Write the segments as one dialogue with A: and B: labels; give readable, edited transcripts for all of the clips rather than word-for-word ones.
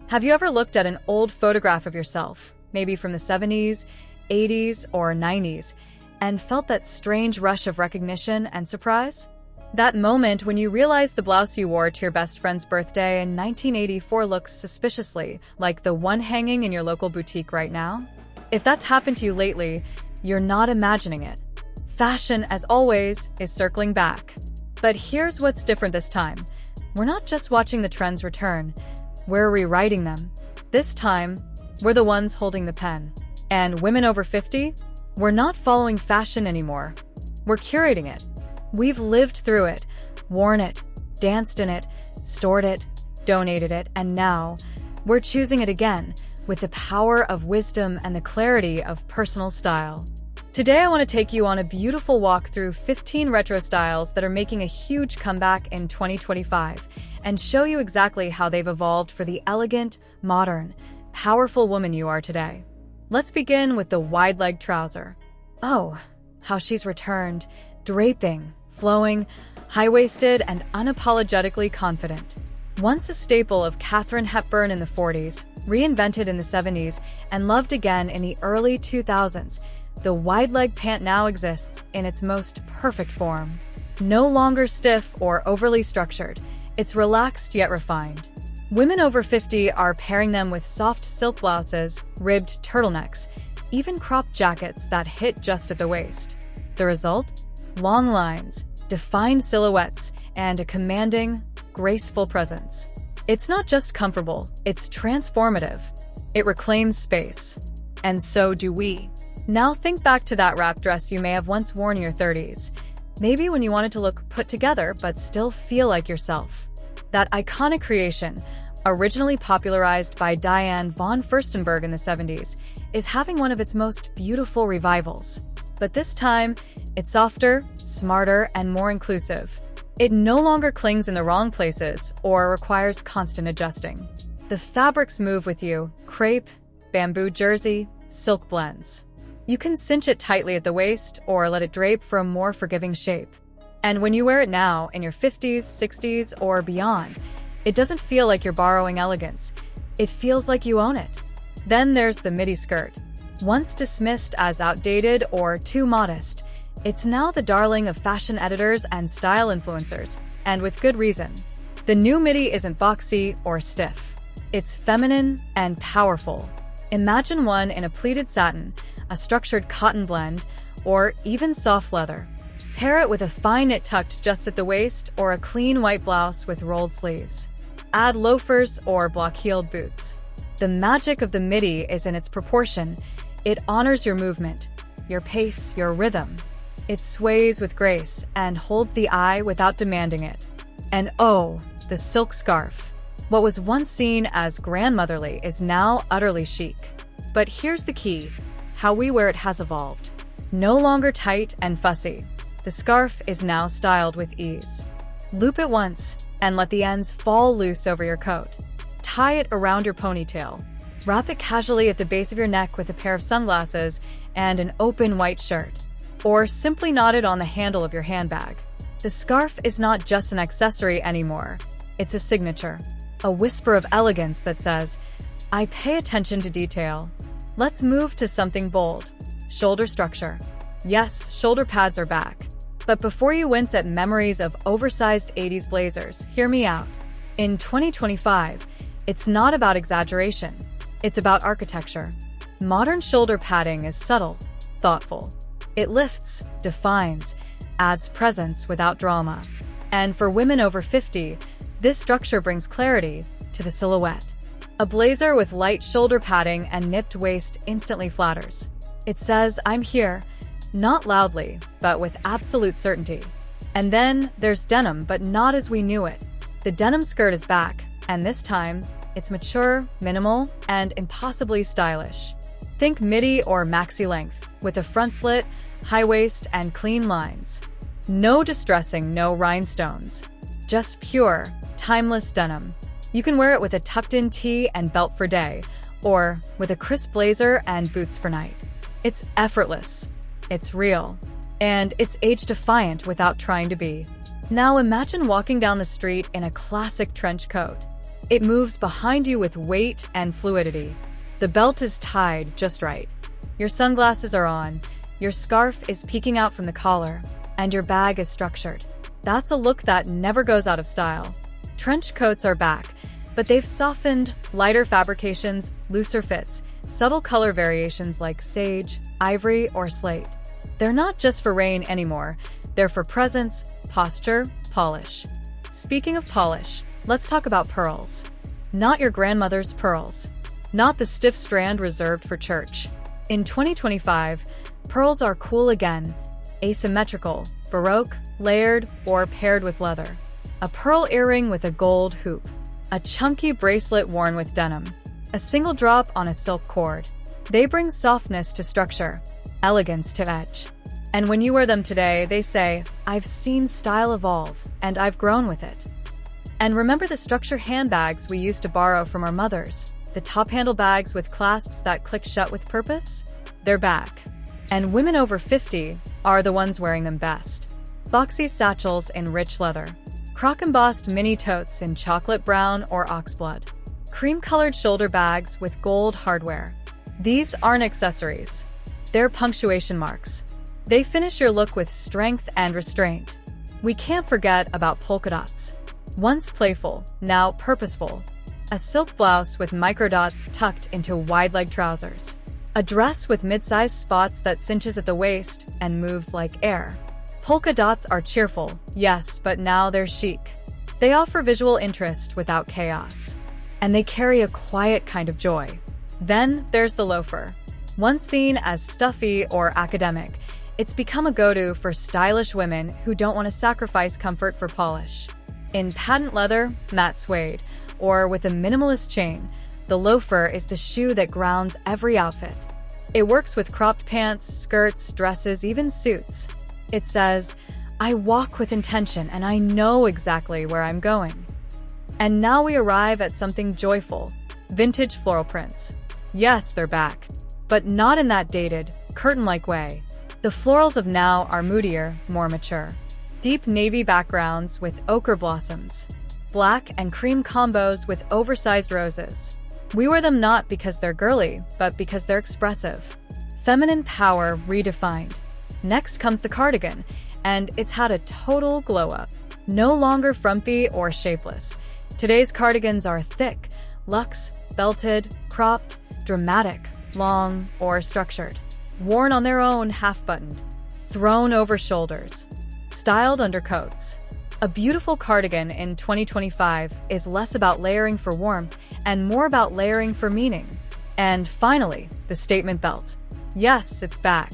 A: Have you ever looked at an old photograph of yourself, maybe from the 70s, 80s, or 90s, and felt that strange rush of recognition and surprise? That moment when you realize the blouse you wore to your best friend's birthday in 1984 looks suspiciously like the one hanging in your local boutique right now? If that's happened to you lately, you're not imagining it. Fashion, as always, is circling back. But here's what's different this time. We're not just watching the trends return, we're rewriting them. This time, we're the ones holding the pen. And women over 50? We're not following fashion anymore. We're curating it. We've lived through it, worn it, danced in it, stored it, donated it, and now we're choosing it again with the power of wisdom and the clarity of personal style. Today, I want to take you on a beautiful walk through 15 retro styles that are making a huge comeback in 2025 and show you exactly how they've evolved for the elegant, modern, powerful woman you are today. Let's begin with the wide-leg trouser. Oh, how she's returned, draping, flowing, high-waisted, and unapologetically confident. Once a staple of Katharine Hepburn in the 40s, reinvented in the 70s, and loved again in the early 2000s, the wide-leg pant now exists in its most perfect form. No longer stiff or overly structured, it's relaxed yet refined. Women over 50 are pairing them with soft silk blouses, ribbed turtlenecks, even cropped jackets that hit just at the waist. The result? Long lines, defined silhouettes, and a commanding, graceful presence. It's not just comfortable, it's transformative. It reclaims space. And so do we. Now think back to that wrap dress you may have once worn in your 30s. Maybe when you wanted to look put together but still feel like yourself. That iconic creation, originally popularized by Diane von Furstenberg in the 70s, is having one of its most beautiful revivals. But this time, it's softer, smarter, and more inclusive. It no longer clings in the wrong places or requires constant adjusting. The fabrics move with you: crepe, bamboo jersey, silk blends. You can cinch it tightly at the waist or let it drape for a more forgiving shape. And when you wear it now, in your 50s, 60s, or beyond, it doesn't feel like you're borrowing elegance. It feels like you own it. Then there's the midi skirt. Once dismissed as outdated or too modest, it's now the darling of fashion editors and style influencers, and with good reason. The new midi isn't boxy or stiff. It's feminine and powerful. Imagine one in a pleated satin, a structured cotton blend, or even soft leather. Pair it with a fine knit tucked just at the waist or a clean white blouse with rolled sleeves. Add loafers or block-heeled boots. The magic of the midi is in its proportion. It honors your movement, your pace, your rhythm. It sways with grace and holds the eye without demanding it. And oh, the silk scarf. What was once seen as grandmotherly is now utterly chic. But here's the key: how we wear it has evolved. No longer tight and fussy. The scarf is now styled with ease. Loop it once and let the ends fall loose over your coat. Tie it around your ponytail. Wrap it casually at the base of your neck with a pair of sunglasses and an open white shirt. Or simply knot it on the handle of your handbag. The scarf is not just an accessory anymore. It's a signature. A whisper of elegance that says, I pay attention to detail. Let's move to something bold. Shoulder structure. Yes, shoulder pads are back. But before you wince at memories of oversized 80s blazers, hear me out. In 2025, it's not about exaggeration. It's about architecture. Modern shoulder padding is subtle, thoughtful. It lifts, defines, adds presence without drama. And for women over 50, this structure brings clarity to the silhouette. A blazer with light shoulder padding and nipped waist instantly flatters. It says, I'm here, not loudly, but with absolute certainty. And then there's denim, but not as we knew it. The denim skirt is back, and this time, it's mature, minimal, and impossibly stylish. Think midi or maxi length, with a front slit, high waist, and clean lines. No distressing, no rhinestones. Just pure, timeless denim. You can wear it with a tucked-in tee and belt for day, or with a crisp blazer and boots for night. It's effortless, it's real, and it's age-defiant without trying to be. Now imagine walking down the street in a classic trench coat. It moves behind you with weight and fluidity. The belt is tied just right. Your sunglasses are on, your scarf is peeking out from the collar, and your bag is structured. That's a look that never goes out of style. Trench coats are back, but they've softened, lighter fabrications, looser fits, subtle color variations like sage, ivory, or slate. They're not just for rain anymore. They're for presence, posture, polish. Speaking of polish, let's talk about pearls. Not your grandmother's pearls. Not the stiff strand reserved for church. In 2025, pearls are cool again. Asymmetrical, baroque, layered, or paired with leather. A pearl earring with a gold hoop. A chunky bracelet worn with denim. A single drop on a silk cord. They bring softness to structure, elegance to edge. And when you wear them today, they say, "I've seen style evolve, and I've grown with it." And remember the structure handbags we used to borrow from our mothers? The top-handle bags with clasps that click shut with purpose? They're back. And women over 50 are the ones wearing them best. Boxy satchels in rich leather. Croc-embossed mini totes in chocolate brown or oxblood. Cream-colored shoulder bags with gold hardware. These aren't accessories. They're punctuation marks. They finish your look with strength and restraint. We can't forget about polka dots. Once playful, now purposeful. A silk blouse with microdots tucked into wide-leg trousers. A dress with mid-sized spots that cinches at the waist and moves like air. Polka dots are cheerful, yes, but now they're chic. They offer visual interest without chaos. And they carry a quiet kind of joy. Then there's the loafer. Once seen as stuffy or academic, it's become a go-to for stylish women who don't want to sacrifice comfort for polish. In patent leather, matte suede, or with a minimalist chain, the loafer is the shoe that grounds every outfit. It works with cropped pants, skirts, dresses, even suits. It says, "I walk with intention and I know exactly where I'm going." And now we arrive at something joyful, vintage floral prints. Yes, they're back, but not in that dated, curtain-like way. The florals of now are moodier, more mature. Deep navy backgrounds with ochre blossoms. Black and cream combos with oversized roses. We wear them not because they're girly, but because they're expressive. Feminine power redefined. Next comes the cardigan, and it's had a total glow-up. No longer frumpy or shapeless. Today's cardigans are thick, luxe, belted, cropped, dramatic, long, or structured. Worn on their own, half-buttoned. Thrown over shoulders. Styled under coats. A beautiful cardigan in 2025 is less about layering for warmth and more about layering for meaning. And finally, the statement belt. Yes, it's back.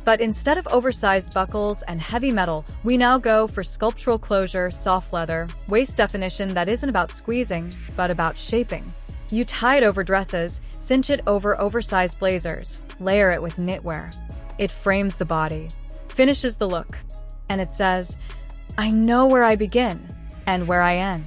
A: But instead of oversized buckles and heavy metal, we now go for sculptural closure, soft leather, waist definition that isn't about squeezing, but about shaping. You tie it over dresses, cinch it over oversized blazers, layer it with knitwear. It frames the body, finishes the look, and it says, "I know where I begin and where I end."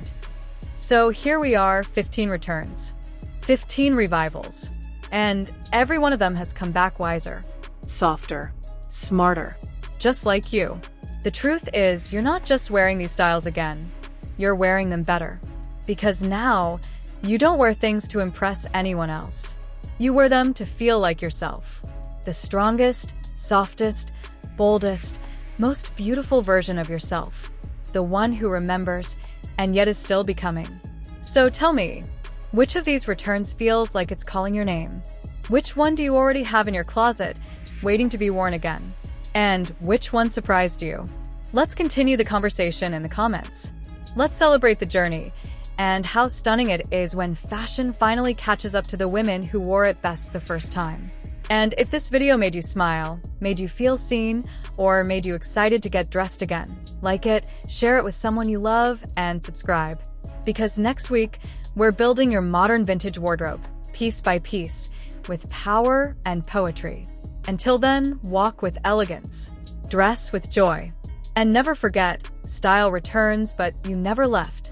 A: So here we are, 15 returns, 15 revivals, and every one of them has come back wiser, softer, smarter, just like you. The truth is, you're not just wearing these styles again, you're wearing them better. Because now, you don't wear things to impress anyone else. You wear them to feel like yourself. The strongest, softest, boldest, most beautiful version of yourself. The one who remembers and yet is still becoming. So tell me, which of these returns feels like it's calling your name? Which one do you already have in your closet, waiting to be worn again? And which one surprised you? Let's continue the conversation in the comments. Let's celebrate the journey and how stunning it is when fashion finally catches up to the women who wore it best the first time. And if this video made you smile, made you feel seen, or made you excited to get dressed again, like it, share it with someone you love, and subscribe. Because next week, we're building your modern vintage wardrobe, piece by piece, with power and poetry. Until then, walk with elegance, dress with joy, and never forget, style returns, but you never left.